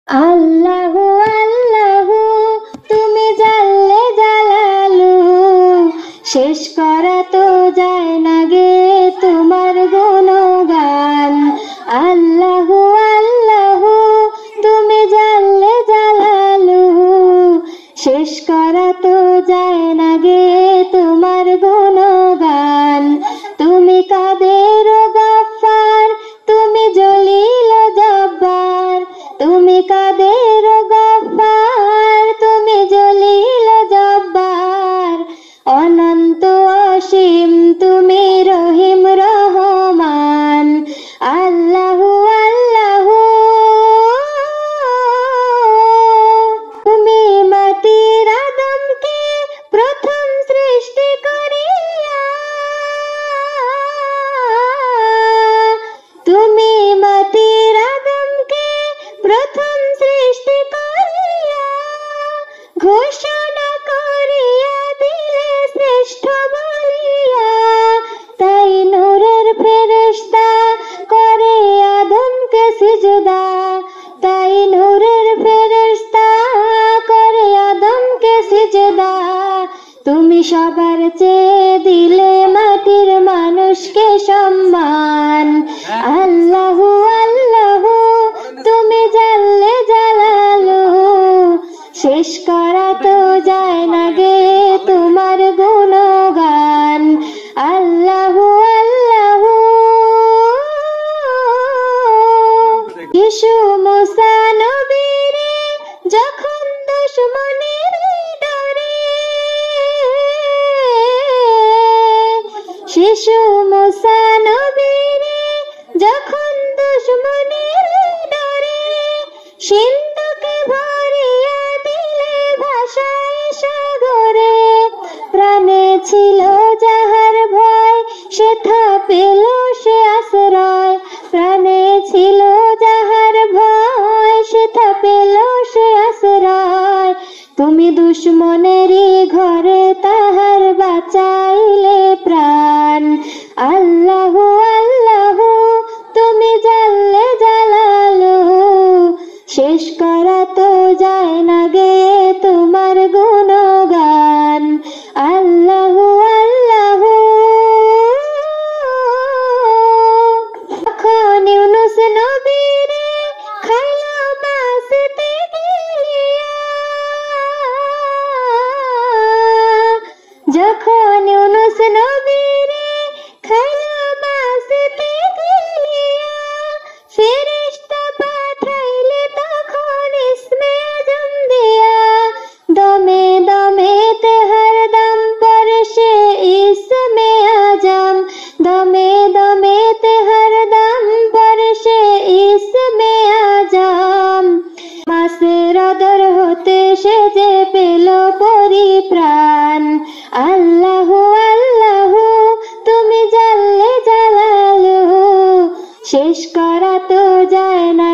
আল্লাহু আল্লাহু তুমি জাল্লে জালালু, শেষ করা তো যায় না গে তোমার গুণগান। আল্লাহু আল্লাহু তুমি জাল্লে জালালু, শেষ করা তো যায় না গে তোমার গুণগান। তুমি কাদের গফফার, তুমি জলিল জব্বার, তুমি কাদের গফফার, তুমি জলিল জব্বার। অনন্ত অসীম তুমি রহিম রহমান। আল্লাহু আল্লাহু তুমি মাটির আদমকে প্রথম সৃষ্টি করিয়া, তুমি মাটির আদমকে প্রথম সৃষ্টি করিয়া, ঘোষণা করিয়া দিলে শ্রেষ্ঠ বলিয়া। তাই নূরের ফেরেশতা করে আদমকে সিজদা, তাই নূরের ফেরেশতা করে আদমকে সিজদা। তুমি সবার চেয়ে দিলে মাটির মানুষকে সম্মান। আল্লাহু আল্লাহু তুমি জাল্লে জালালু, শেষ করা তো যায় না গে তোমার গুণগান। আল্লাহু আল্লাহু ইসু মুসা নবীরে যখন দুশমনের ডরে, শিশু মুসা নবীরে যখন দুশমনের ডরে, সিন্ধুকে ভরিয়া দিলে ভাষায় সাগরে। প্রাণে ছিল যাহার ভয়, সেথা পেল সে আশ্রয়। প্রাণে ছিল যাহার ভয়, সেথা পেল সে আশ্রয়। তুমি দুশমনেরই ঘরে তাহার বাঁচাইলে প্রাণ। আল্লাহু আল্লাহু তুমি জাল্লে জালালু, শেষ করা তো যায় না গে তোমার গুণগান। আল্লাহু আল্লাহু যখন ইউনুস নবীরে খাইল মাছতে গিলিয়া, যখন ইউনুস নবীরে খাইল মাছতে গিলিয়া, ফেরেশতা পাঠাইলে তখন ইসমে আজম দিয়া। দমে দমে তেহার দাম পরে সে ইসমে আজম, দমে দমে তেহার দাম পরে সে ইসমে আজম। মাসের আদর হতে সে যে পেল পরিপ্রাণ। আল্লাহু আল্লাহু তুমি জাল্লে জালালু, শেষ করা তো যায় না